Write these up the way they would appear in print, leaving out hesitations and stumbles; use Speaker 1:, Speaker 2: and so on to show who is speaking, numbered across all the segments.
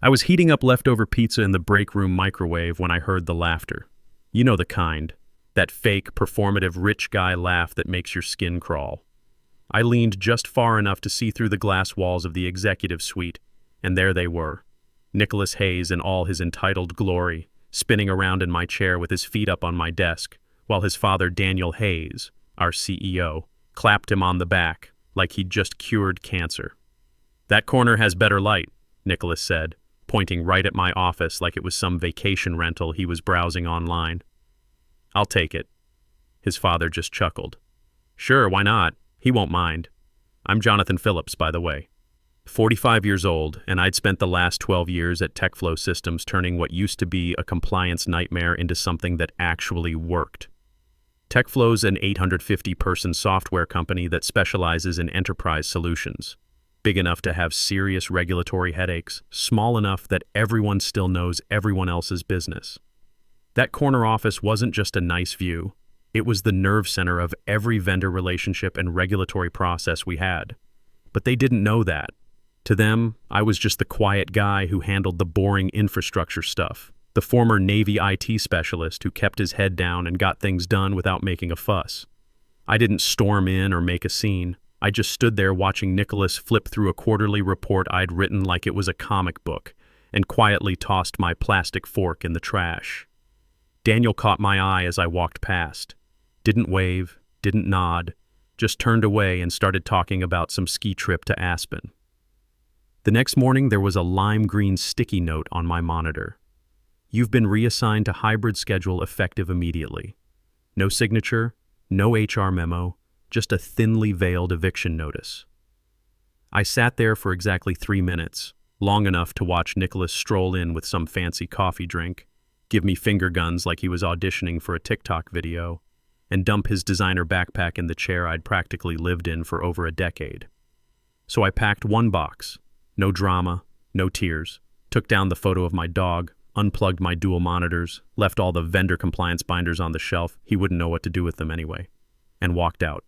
Speaker 1: I was heating up leftover pizza in the break room microwave when I heard the laughter. You know the kind. That fake, performative rich guy laugh that makes your skin crawl. I leaned just far enough to see through the glass walls of the executive suite, and there they were. Nicholas Hayes in all his entitled glory, spinning around in my chair with his feet up on my desk, while his father Daniel Hayes, our CEO, clapped him on the back like he'd just cured cancer. "That corner has better light," Nicholas said, pointing right at my office like it was some vacation rental he was browsing online. "I'll take it." His father just chuckled. "Sure, why not? He won't mind. I'm Jonathan Phillips, by the way. 45 years old, and I'd spent the last 12 years at TechFlow Systems turning what used to be a compliance nightmare into something that actually worked. TechFlow's an 850-person software company that specializes in enterprise solutions. Big enough to have serious regulatory headaches, small enough that everyone still knows everyone else's business. That corner office wasn't just a nice view. It was the nerve center of every vendor relationship and regulatory process we had. But they didn't know that. To them, I was just the quiet guy who handled the boring infrastructure stuff, the former Navy IT specialist who kept his head down and got things done without making a fuss. I didn't storm in or make a scene. I just stood there watching Nicholas flip through a quarterly report I'd written like it was a comic book, and quietly tossed my plastic fork in the trash. Daniel caught my eye as I walked past. Didn't wave, didn't nod, just turned away and started talking about some ski trip to Aspen. The next morning, there was a lime green sticky note on my monitor. "You've been reassigned to hybrid schedule effective immediately." No signature, no HR memo, just a thinly veiled eviction notice. I sat there for exactly 3 minutes, long enough to watch Nicholas stroll in with some fancy coffee drink, give me finger guns like he was auditioning for a TikTok video, and dump his designer backpack in the chair I'd practically lived in for over a decade. So I packed one box, no drama, no tears, took down the photo of my dog, unplugged my dual monitors, left all the vendor compliance binders on the shelf, he wouldn't know what to do with them anyway, and walked out.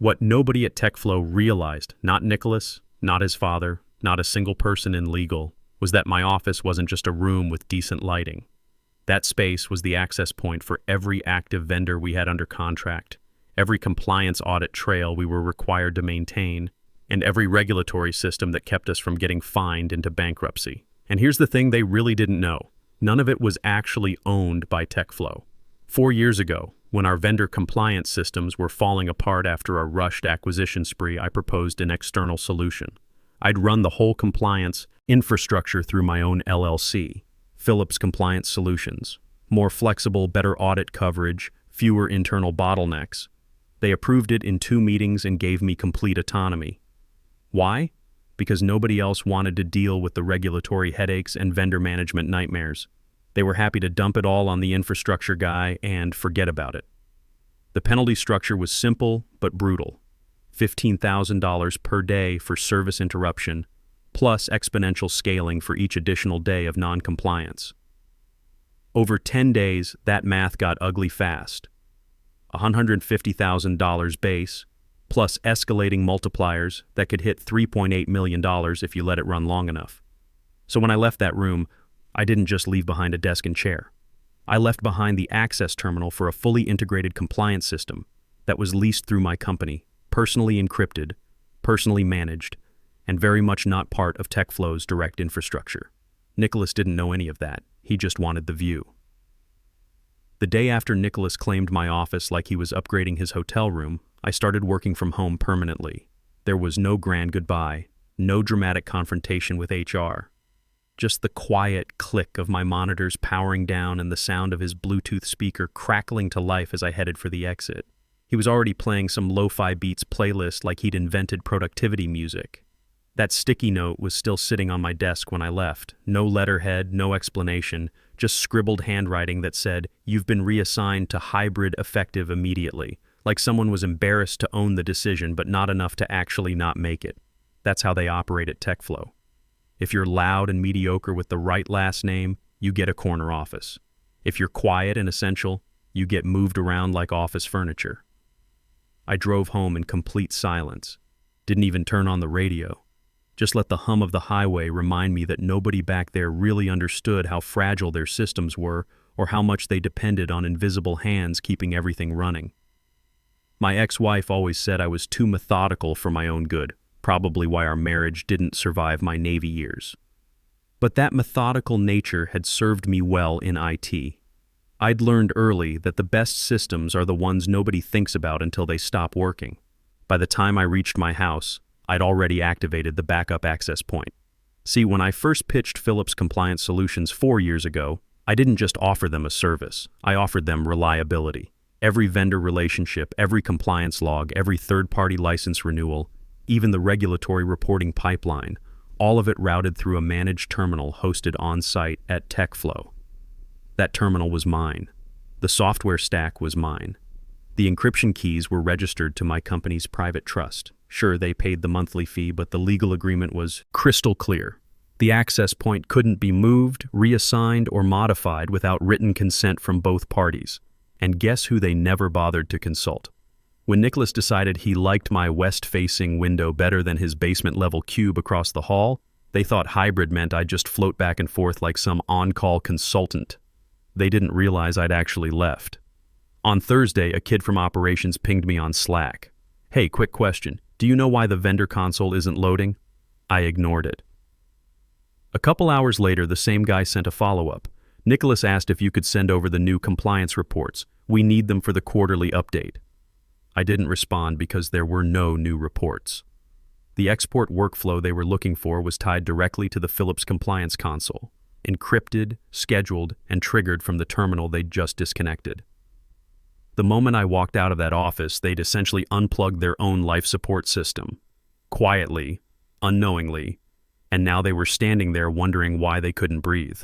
Speaker 1: What nobody at TechFlow realized, not Nicholas, not his father, not a single person in legal, was that my office wasn't just a room with decent lighting. That space was the access point for every active vendor we had under contract, every compliance audit trail we were required to maintain, and every regulatory system that kept us from getting fined into bankruptcy. And here's the thing they really didn't know. None of it was actually owned by TechFlow. 4 years ago, when our vendor compliance systems were falling apart after a rushed acquisition spree, I proposed an external solution. I'd run the whole compliance infrastructure through my own LLC, Phillips Compliance Solutions. More flexible, better audit coverage, fewer internal bottlenecks. They approved it in 2 meetings and gave me complete autonomy. Why? Because nobody else wanted to deal with the regulatory headaches and vendor management nightmares. They were happy to dump it all on the infrastructure guy and forget about it. The penalty structure was simple but brutal. $15,000 per day for service interruption, plus exponential scaling for each additional day of non-compliance. Over 10 days, that math got ugly fast. $150,000 base, plus escalating multipliers that could hit $3.8 million if you let it run long enough. So when I left that room, I didn't just leave behind a desk and chair. I left behind the access terminal for a fully integrated compliance system that was leased through my company, personally encrypted, personally managed, and very much not part of TechFlow's direct infrastructure. Nicholas didn't know any of that. He just wanted the view. The day after Nicholas claimed my office like he was upgrading his hotel room, I started working from home permanently. There was no grand goodbye, no dramatic confrontation with HR. Just the quiet click of my monitors powering down and the sound of his Bluetooth speaker crackling to life as I headed for the exit. He was already playing some lo-fi beats playlist like he'd invented productivity music. That sticky note was still sitting on my desk when I left. No letterhead, no explanation, just scribbled handwriting that said, "You've been reassigned to hybrid effective immediately," like someone was embarrassed to own the decision but not enough to actually not make it. That's how they operate at TechFlow. If you're loud and mediocre with the right last name, you get a corner office. If you're quiet and essential, you get moved around like office furniture. I drove home in complete silence. Didn't even turn on the radio. Just let the hum of the highway remind me that nobody back there really understood how fragile their systems were or how much they depended on invisible hands keeping everything running. My ex-wife always said I was too methodical for my own good, probably why our marriage didn't survive my Navy years. But that methodical nature had served me well in IT. I'd learned early that the best systems are the ones nobody thinks about until they stop working. By the time I reached my house, I'd already activated the backup access point. See, when I first pitched Philips Compliance Solutions 4 years ago, I didn't just offer them a service, I offered them reliability. Every vendor relationship, every compliance log, every third-party license renewal, even the regulatory reporting pipeline, all of it routed through a managed terminal hosted on-site at TechFlow. That terminal was mine. The software stack was mine. The encryption keys were registered to my company's private trust. Sure, they paid the monthly fee, but the legal agreement was crystal clear. The access point couldn't be moved, reassigned, or modified without written consent from both parties. And guess who they never bothered to consult? When Nicholas decided he liked my west-facing window better than his basement-level cube across the hall, they thought hybrid meant I'd just float back and forth like some on-call consultant. They didn't realize I'd actually left. On Thursday, a kid from operations pinged me on Slack. "Hey, quick question. Do you know why the vendor console isn't loading?" I ignored it. A couple hours later, the same guy sent a follow-up. "Nicholas asked if you could send over the new compliance reports. We need them for the quarterly update." I didn't respond because there were no new reports. The export workflow they were looking for was tied directly to the Philips Compliance Console, encrypted, scheduled, and triggered from the terminal they'd just disconnected. The moment I walked out of that office, they'd essentially unplugged their own life support system. Quietly, unknowingly, and now they were standing there wondering why they couldn't breathe.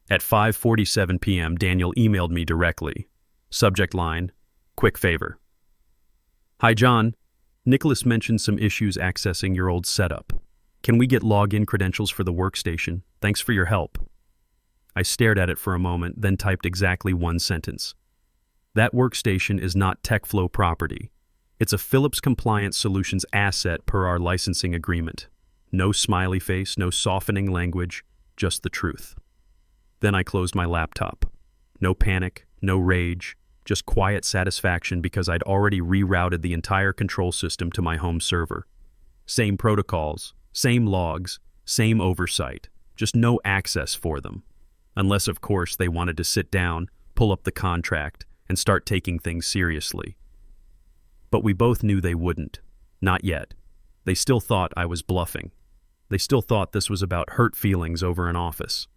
Speaker 1: At 5:47 p.m., Daniel emailed me directly. Subject line, "Quick favor." "Hi, John. Nicholas mentioned some issues accessing your old setup. Can we get login credentials for the workstation? Thanks for your help." I stared at it for a moment, then typed exactly one sentence. "That workstation is not TechFlow property. It's a Philips Compliance Solutions asset per our licensing agreement. No smiley face, no softening language, just the truth." Then I closed my laptop. No panic, no rage, just quiet satisfaction because I'd already rerouted the entire control system to my home server. Same protocols, same logs, same oversight, just no access for them. Unless, of course, they wanted to sit down, pull up the contract, and start taking things seriously. But we both knew they wouldn't. Not yet. They still thought I was bluffing. They still thought this was about hurt feelings over an office.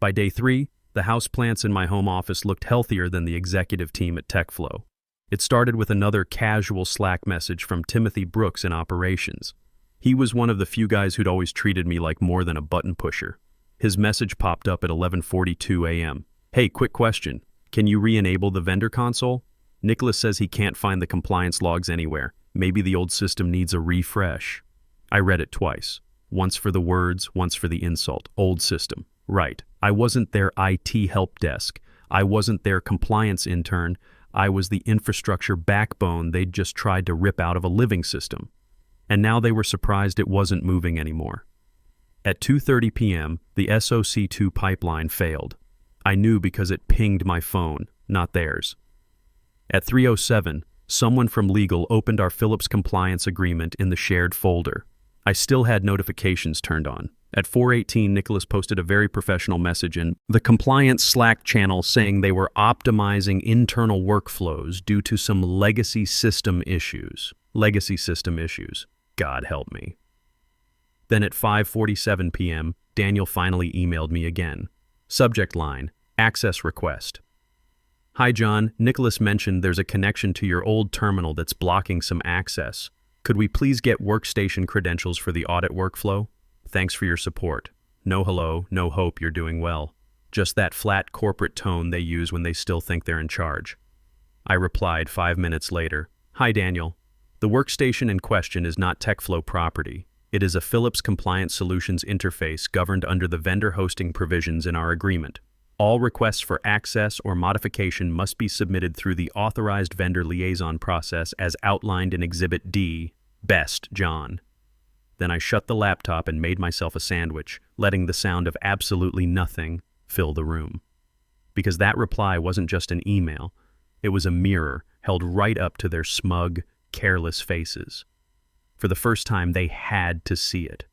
Speaker 1: By day 3, the houseplants in my home office looked healthier than the executive team at TechFlow. It started with another casual Slack message from Timothy Brooks in operations. He was one of the few guys who'd always treated me like more than a button pusher. His message popped up at 11:42 a.m. "Hey, quick question. Can you re-enable the vendor console? Nicholas says he can't find the compliance logs anywhere. Maybe the old system needs a refresh." I read it twice. Once for the words, once for the insult. Old system. Right. I wasn't their IT help desk. I wasn't their compliance intern. I was the infrastructure backbone they'd just tried to rip out of a living system. And now they were surprised it wasn't moving anymore. At 2:30 p.m., the SOC2 pipeline failed. I knew because it pinged my phone, not theirs. At 3:07, someone from legal opened our Philips compliance agreement in the shared folder. I still had notifications turned on. At 4:18, Nicholas posted a very professional message in the compliance Slack channel saying they were optimizing internal workflows due to some legacy system issues. Legacy system issues. God help me. Then at 5:47 p.m., Daniel finally emailed me again. Subject line, access request. "Hi John, Nicholas mentioned there's a connection to your old terminal that's blocking some access. Could we please get workstation credentials for the audit workflow? Thanks for your support. No hello, no hope you're doing well. Just that flat corporate tone they use when they still think they're in charge." I replied 5 minutes later, "Hi Daniel. The workstation in question is not TechFlow property. It is a Philips Compliance Solutions interface governed under the vendor hosting provisions in our agreement. All requests for access or modification must be submitted through the authorized vendor liaison process as outlined in Exhibit D. Best, John." Then I shut the laptop and made myself a sandwich, letting the sound of absolutely nothing fill the room. Because that reply wasn't just an email, it was a mirror held right up to their smug, careless faces. For the first time, they had to see it.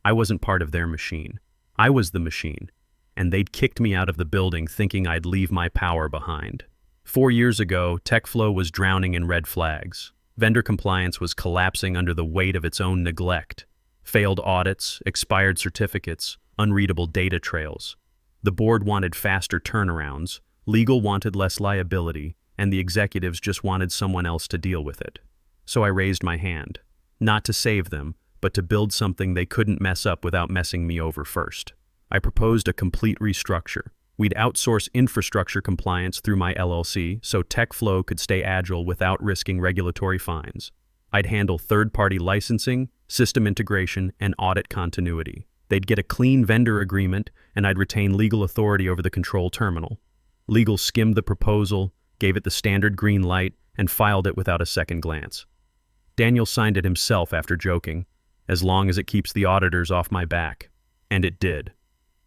Speaker 1: I wasn't part of their machine. I was the machine, and they'd kicked me out of the building thinking I'd leave my power behind. 4 years ago, TechFlow was drowning in red flags. Vendor compliance was collapsing under the weight of its own neglect. Failed audits, expired certificates, unreadable data trails. The board wanted faster turnarounds, legal wanted less liability, and the executives just wanted someone else to deal with it. So I raised my hand, not to save them, but to build something they couldn't mess up without messing me over first. I proposed a complete restructure. We'd outsource infrastructure compliance through my LLC so TechFlow could stay agile without risking regulatory fines. I'd handle third-party licensing, system integration, and audit continuity. They'd get a clean vendor agreement, and I'd retain legal authority over the control terminal. Legal skimmed the proposal, gave it the standard green light, and filed it without a second glance. Daniel signed it himself after joking, as long as it keeps the auditors off my back. And it did.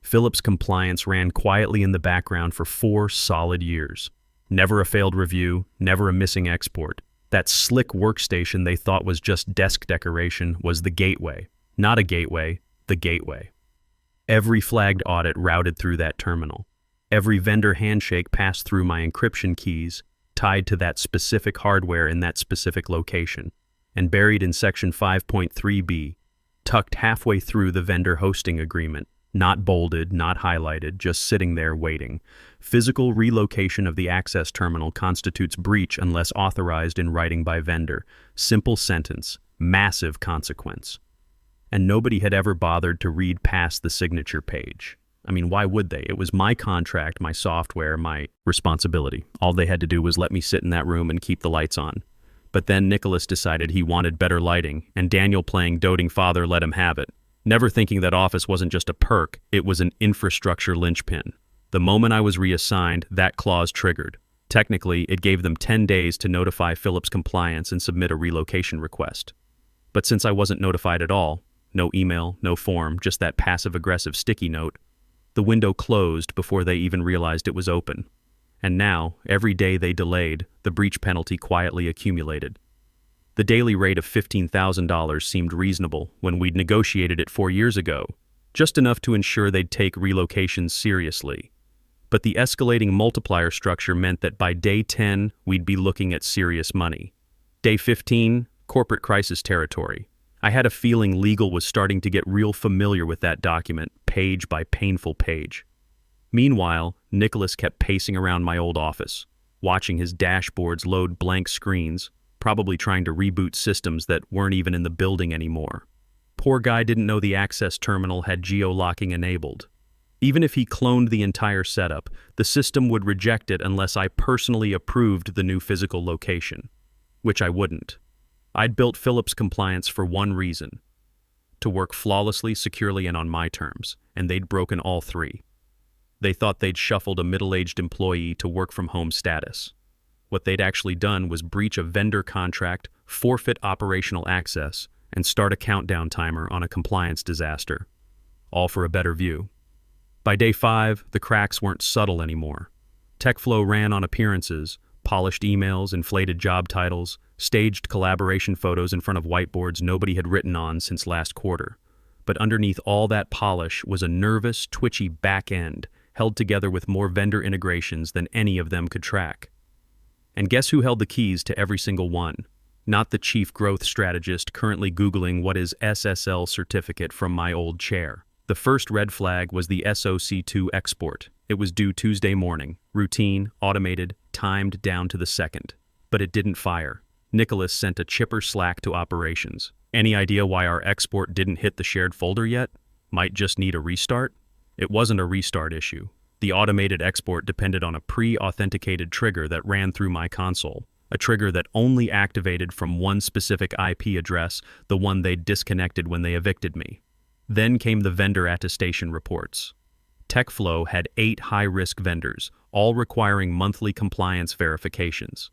Speaker 1: Philips compliance ran quietly in the background for 4 solid years. Never a failed review, never a missing export. That slick workstation they thought was just desk decoration was the gateway. Not a gateway, the gateway. Every flagged audit routed through that terminal. Every vendor handshake passed through my encryption keys, tied to that specific hardware in that specific location. And buried in Section 5.3b, tucked halfway through the vendor hosting agreement, not bolded, not highlighted, just sitting there waiting. Physical relocation of the access terminal constitutes breach unless authorized in writing by vendor. Simple sentence, massive consequence. And nobody had ever bothered to read past the signature page. I mean, why would they? It was my contract, my software, my responsibility. All they had to do was let me sit in that room and keep the lights on. But then Nicholas decided he wanted better lighting, and Daniel, playing doting father, let him have it. Never thinking that office wasn't just a perk, it was an infrastructure linchpin. The moment I was reassigned, that clause triggered. Technically, it gave them 10 days to notify Philips compliance and submit a relocation request. But since I wasn't notified at all, no email, no form, just that passive-aggressive sticky note, the window closed before they even realized it was open. And now, every day they delayed, the breach penalty quietly accumulated. The daily rate of $15,000 seemed reasonable when we'd negotiated it 4 years ago, just enough to ensure they'd take relocations seriously. But the escalating multiplier structure meant that by day 10, we'd be looking at serious money. Day 15, corporate crisis territory. I had a feeling legal was starting to get real familiar with that document, page by painful page. Meanwhile, Nicholas kept pacing around my old office, watching his dashboards load blank screens, probably trying to reboot systems that weren't even in the building anymore. Poor guy didn't know the access terminal had geo-locking enabled. Even if he cloned the entire setup, the system would reject it unless I personally approved the new physical location, which I wouldn't. I'd built Philips compliance for one reason: to work flawlessly, securely, and on my terms, and they'd broken all 3. They thought they'd shuffled a middle-aged employee to work-from-home status. What they'd actually done was breach a vendor contract, forfeit operational access, and start a countdown timer on a compliance disaster. All for a better view. By day 5, the cracks weren't subtle anymore. TechFlow ran on appearances, polished emails, inflated job titles, staged collaboration photos in front of whiteboards nobody had written on since last quarter. But underneath all that polish was a nervous, twitchy back end, held together with more vendor integrations than any of them could track. And guess who held the keys to every single one? Not the chief growth strategist currently Googling what is SSL certificate from my old chair. The first red flag was the SOC2 export. It was due Tuesday morning, routine, automated, timed down to the second. But it didn't fire. Nicholas sent a chipper Slack to operations. Any idea why our export didn't hit the shared folder yet? Might just need a restart? It wasn't a restart issue. The automated export depended on a pre-authenticated trigger that ran through my console, a trigger that only activated from one specific IP address, the one they'd disconnected when they evicted me. Then came the vendor attestation reports. TechFlow had 8 high-risk vendors, all requiring monthly compliance verifications.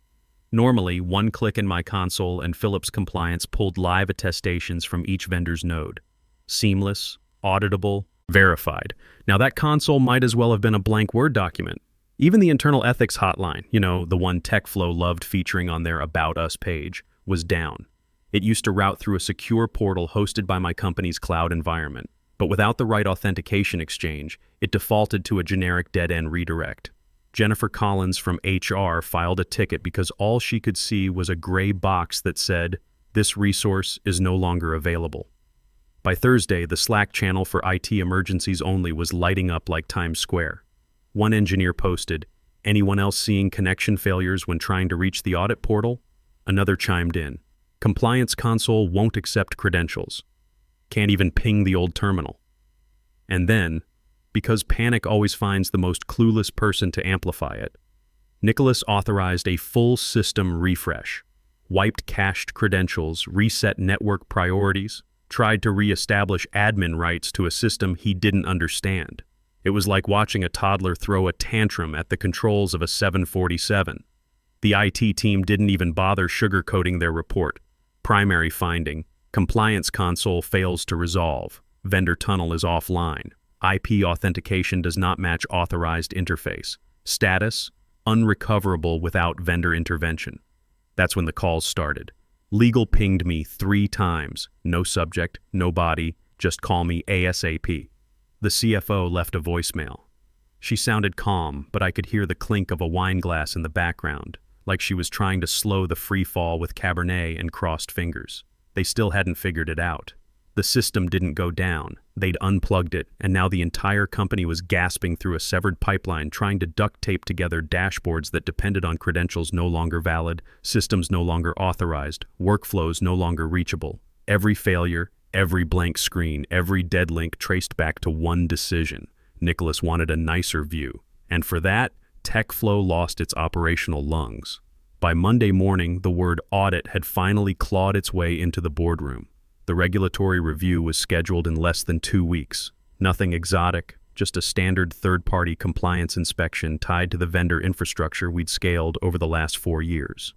Speaker 1: Normally, one click in my console and Philips Compliance pulled live attestations from each vendor's node. Seamless, auditable, verified. Now that console might as well have been a blank Word document. Even the internal ethics hotline, the one TechFlow loved featuring on their About Us page, was down. It used to route through a secure portal hosted by my company's cloud environment, but without the right authentication exchange, it defaulted to a generic dead-end redirect. Jennifer Collins from HR filed a ticket because all she could see was a gray box that said, "This resource is no longer available." By Thursday, the Slack channel for IT emergencies only was lighting up like Times Square. One engineer posted, "Anyone else seeing connection failures when trying to reach the audit portal?" Another chimed in, "Compliance console won't accept credentials. Can't even ping the old terminal." And then, because panic always finds the most clueless person to amplify it, Nicholas authorized a full system refresh, wiped cached credentials, reset network priorities, tried to re-establish admin rights to a system he didn't understand. It was like watching a toddler throw a tantrum at the controls of a 747. The IT team didn't even bother sugarcoating their report. Primary finding: compliance console fails to resolve. Vendor tunnel is offline. IP authentication does not match authorized interface. Status: unrecoverable without vendor intervention. That's when the calls started. Legal pinged me 3 times. No subject, no body, just call me ASAP. The CFO left a voicemail. She sounded calm, but I could hear the clink of a wine glass in the background, like she was trying to slow the free fall with Cabernet and crossed fingers. They still hadn't figured it out. The system didn't go down. They'd unplugged it, and now the entire company was gasping through a severed pipeline trying to duct tape together dashboards that depended on credentials no longer valid, systems no longer authorized, workflows no longer reachable. Every failure, every blank screen, every dead link traced back to one decision. Nicholas wanted a nicer view, and for that, TechFlow lost its operational lungs. By Monday morning, the word audit had finally clawed its way into the boardroom. The regulatory review was scheduled in less than 2 weeks. Nothing exotic, just a standard third-party compliance inspection tied to the vendor infrastructure we'd scaled over the last 4 years.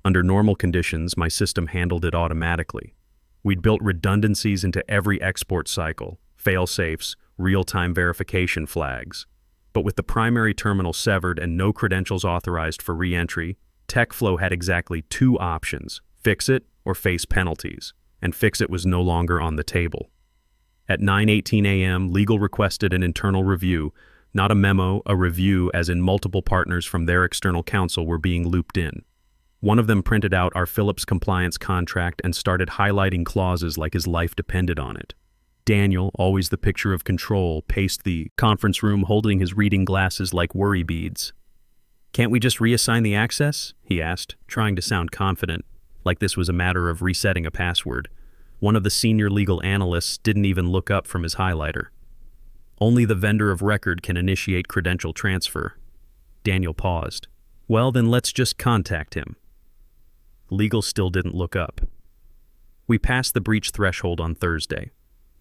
Speaker 1: Under normal conditions, my system handled it automatically. We'd built redundancies into every export cycle, fail-safes, real-time verification flags. But with the primary terminal severed and no credentials authorized for re-entry, TechFlow had exactly 2 options: fix it or face penalties. And fix it was no longer on the table. At 9:18 a.m., legal requested an internal review, not a memo, a review, as in multiple partners from their external counsel were being looped in. One of them printed out our Philips compliance contract and started highlighting clauses like his life depended on it. Daniel, always the picture of control, paced the conference room holding his reading glasses like worry beads. "Can't we just reassign the access?" he asked, trying to sound confident, like this was a matter of resetting a password. One of the senior legal analysts didn't even look up from his highlighter. "Only the vendor of record can initiate credential transfer." Daniel paused. "Well, then let's just contact him." Legal still didn't look up. We passed the breach threshold on Thursday.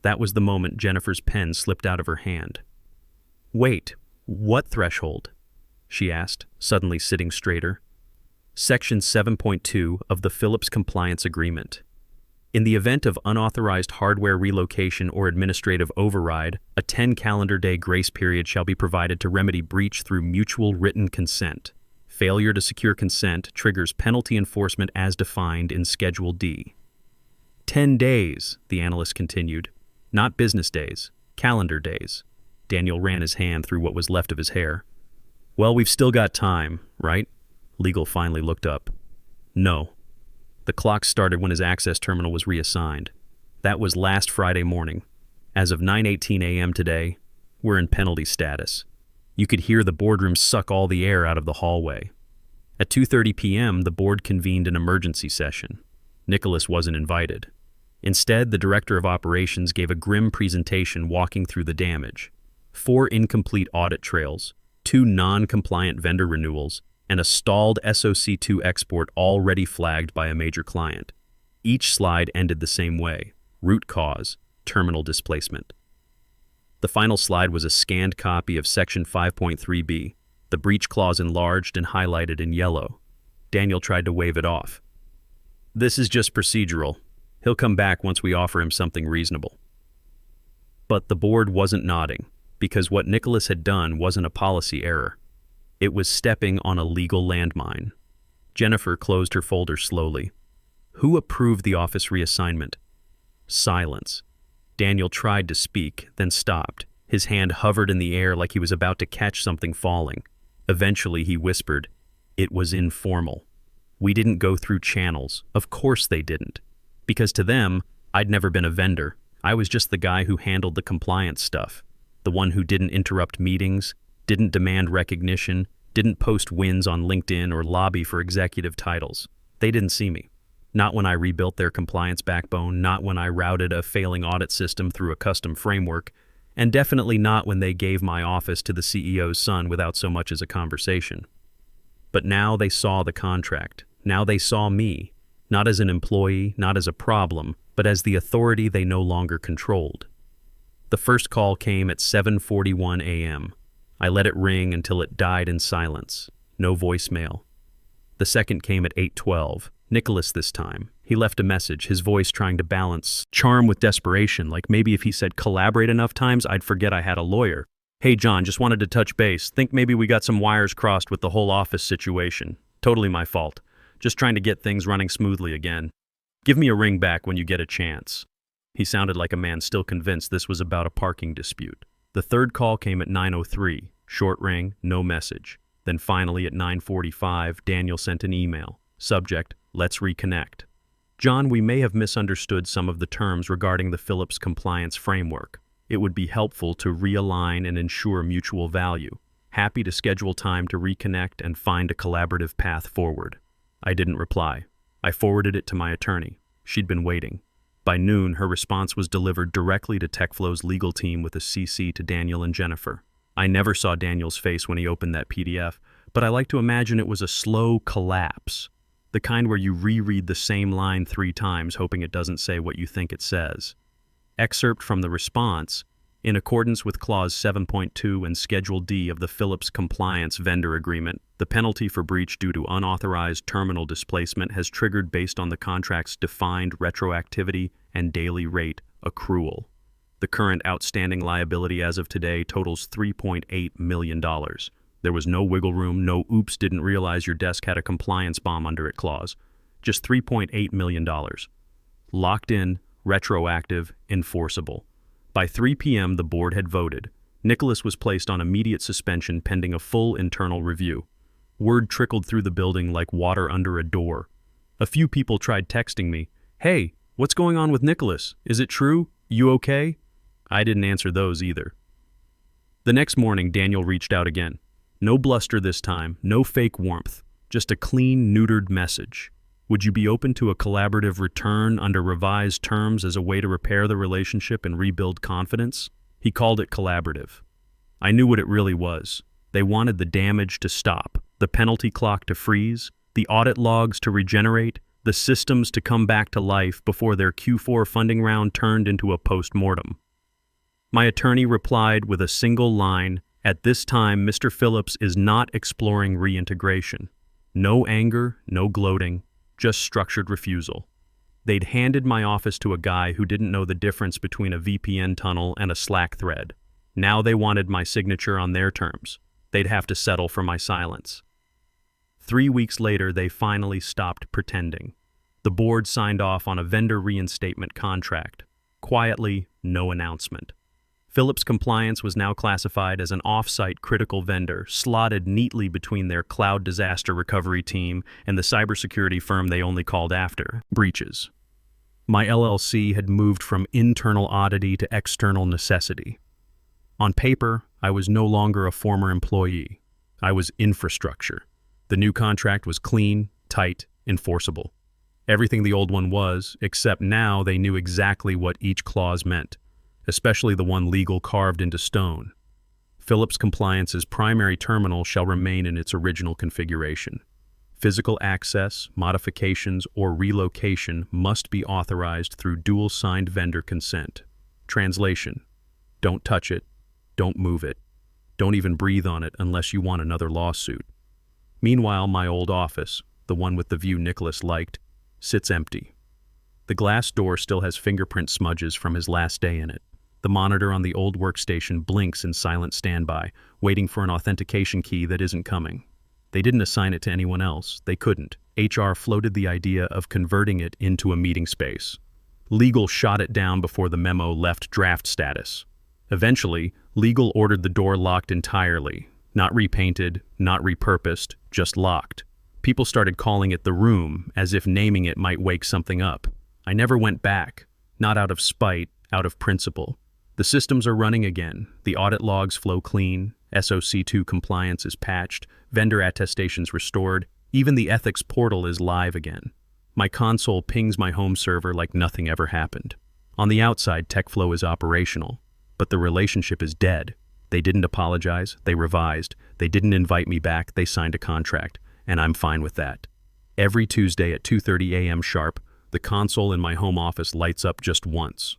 Speaker 1: That was the moment Jennifer's pen slipped out of her hand. "Wait, what threshold?" she asked, suddenly sitting straighter. Section 7.2 of the Philips Compliance Agreement. In the event of unauthorized hardware relocation or administrative override, a 10-calendar-day grace period shall be provided to remedy breach through mutual written consent. Failure to secure consent triggers penalty enforcement as defined in Schedule D. 10 days, the analyst continued. Not business days, calendar days. Daniel ran his hand through what was left of his hair. "Well, we've still got time, right?" Legal finally looked up. "No." The clock started when his access terminal was reassigned. That was last Friday morning. As of 9:18 a.m. today, we're in penalty status. You could hear the boardroom suck all the air out of the hallway. At 2:30 p.m., the board convened an emergency session. Nicholas wasn't invited. Instead, the director of operations gave a grim presentation walking through the damage. 4 incomplete audit trails, 2 non-compliant vendor renewals, and a stalled SOC2 export already flagged by a major client. Each slide ended the same way: root cause, terminal displacement. The final slide was a scanned copy of Section 5.3b, the breach clause enlarged and highlighted in yellow. Daniel tried to wave it off. This is just procedural. He'll come back once we offer him something reasonable. But the board wasn't nodding, because what Nicholas had done wasn't a policy error. It was stepping on a legal landmine. Jennifer closed her folder slowly. Who approved the office reassignment? Silence. Daniel tried to speak, then stopped. His hand hovered in the air like he was about to catch something falling. Eventually he whispered, "It was informal. We didn't go through channels. Of course they didn't. Because to them, I'd never been a vendor. I was just the guy who handled the compliance stuff. The one who didn't interrupt meetings, didn't demand recognition, didn't post wins on LinkedIn or lobby for executive titles. They didn't see me. Not when I rebuilt their compliance backbone, not when I routed a failing audit system through a custom framework, and definitely not when they gave my office to the CEO's son without so much as a conversation. But now they saw the contract. Now they saw me, not as an employee, not as a problem, but as the authority they no longer controlled. The first call came at 7:41 a.m. I let it ring until it died in silence. No voicemail. The second came at 8:12. Nicholas this time. He left a message, his voice trying to balance charm with desperation, like maybe if he said collaborate enough times, I'd forget I had a lawyer. Hey John, just wanted to touch base. Think maybe we got some wires crossed with the whole office situation. Totally my fault. Just trying to get things running smoothly again. Give me a ring back when you get a chance. He sounded like a man still convinced this was about a parking dispute. The third call came at 9:03. Short ring, no message. Then finally at 9:45, Daniel sent an email. Subject, let's reconnect. John, we may have misunderstood some of the terms regarding the Phillips compliance framework. It would be helpful to realign and ensure mutual value. Happy to schedule time to reconnect and find a collaborative path forward. I didn't reply. I forwarded it to my attorney. She'd been waiting. By noon, her response was delivered directly to TechFlow's legal team with a CC to Daniel and Jennifer. I never saw Daniel's face when he opened that PDF, but I like to imagine it was a slow collapse. The kind where you reread the same line 3 times hoping it doesn't say what you think it says. Excerpt from the response, in accordance with Clause 7.2 and Schedule D of the Phillips Compliance Vendor Agreement, the penalty for breach due to unauthorized terminal displacement has triggered based on the contract's defined retroactivity and daily rate accrual. The current outstanding liability as of today totals $3.8 million. There was no wiggle room, no oops, didn't realize your desk had a compliance bomb under it clause. Just $3.8 million. Locked in, retroactive, enforceable. By 3 p.m., the board had voted. Nicholas was placed on immediate suspension pending a full internal review. Word trickled through the building like water under a door. A few people tried texting me, "Hey, what's going on with Nicholas? Is it true? You okay?" I didn't answer those either. The next morning, Daniel reached out again. No bluster this time, no fake warmth, just a clean, neutered message. Would you be open to a collaborative return under revised terms as a way to repair the relationship and rebuild confidence? He called it collaborative. I knew what it really was. They wanted the damage to stop, the penalty clock to freeze, the audit logs to regenerate, the systems to come back to life before their Q4 funding round turned into a post-mortem. My attorney replied with a single line, "At this time, Mr. Phillips is not exploring reintegration." No anger, no gloating, just structured refusal. They'd handed my office to a guy who didn't know the difference between a VPN tunnel and a Slack thread. Now they wanted my signature on their terms. They'd have to settle for my silence. 3 weeks later, they finally stopped pretending. The board signed off on a vendor reinstatement contract. Quietly, no announcement. Phillips Compliance was now classified as an off-site critical vendor, slotted neatly between their cloud disaster recovery team and the cybersecurity firm they only called after breaches. My LLC had moved from internal oddity to external necessity. On paper, I was no longer a former employee. I was infrastructure. The new contract was clean, tight, enforceable. Everything the old one was, except now they knew exactly what each clause meant, especially the one legal carved into stone. Phillips Compliance's primary terminal shall remain in its original configuration. Physical access, modifications, or relocation must be authorized through dual-signed vendor consent. Translation: don't touch it, don't move it, don't even breathe on it unless you want another lawsuit. Meanwhile, my old office, the one with the view Nicholas liked, sits empty. The glass door still has fingerprint smudges from his last day in it. The monitor on the old workstation blinks in silent standby, waiting for an authentication key that isn't coming. They didn't assign it to anyone else. They couldn't. HR floated the idea of converting it into a meeting space. Legal shot it down before the memo left draft status. Eventually, Legal ordered the door locked entirely. Not repainted, not repurposed, just locked. People started calling it the room, as if naming it might wake something up. I never went back. Not out of spite, out of principle. The systems are running again. The audit logs flow clean. SOC2 compliance is patched. Vendor attestations restored. Even the ethics portal is live again. My console pings my home server like nothing ever happened. On the outside, TechFlow is operational, but the relationship is dead. They didn't apologize, they revised. They didn't invite me back, they signed a contract, and I'm fine with that. Every Tuesday at 2:30 a.m. sharp, the console in my home office lights up just once.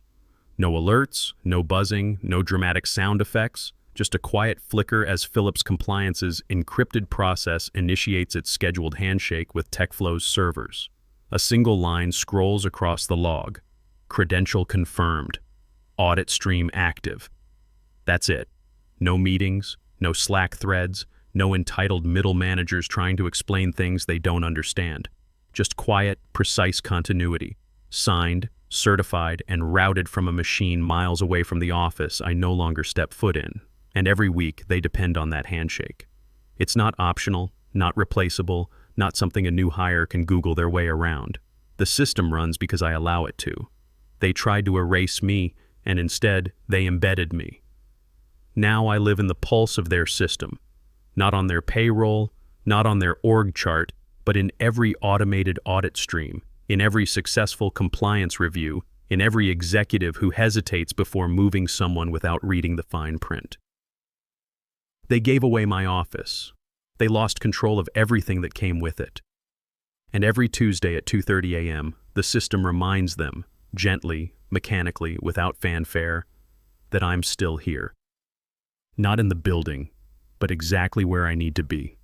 Speaker 1: No alerts, no buzzing, no dramatic sound effects, just a quiet flicker as Philips Compliance's encrypted process initiates its scheduled handshake with TechFlow's servers. A single line scrolls across the log. Credential confirmed. Audit stream active. That's it. No meetings, no Slack threads, no entitled middle managers trying to explain things they don't understand. Just quiet, precise continuity. Signed, certified, and routed from a machine miles away from the office I no longer step foot in. And every week, they depend on that handshake. It's not optional, not replaceable, not something a new hire can Google their way around. The system runs because I allow it to. They tried to erase me, and instead, they embedded me. Now I live in the pulse of their system. Not on their payroll, not on their org chart, but in every automated audit stream, in every successful compliance review, in every executive who hesitates before moving someone without reading the fine print. They gave away my office. They lost control of everything that came with it. And every Tuesday at 2:30 a.m., the system reminds them, gently, mechanically, without fanfare, that I'm still here. Not in the building, but exactly where I need to be.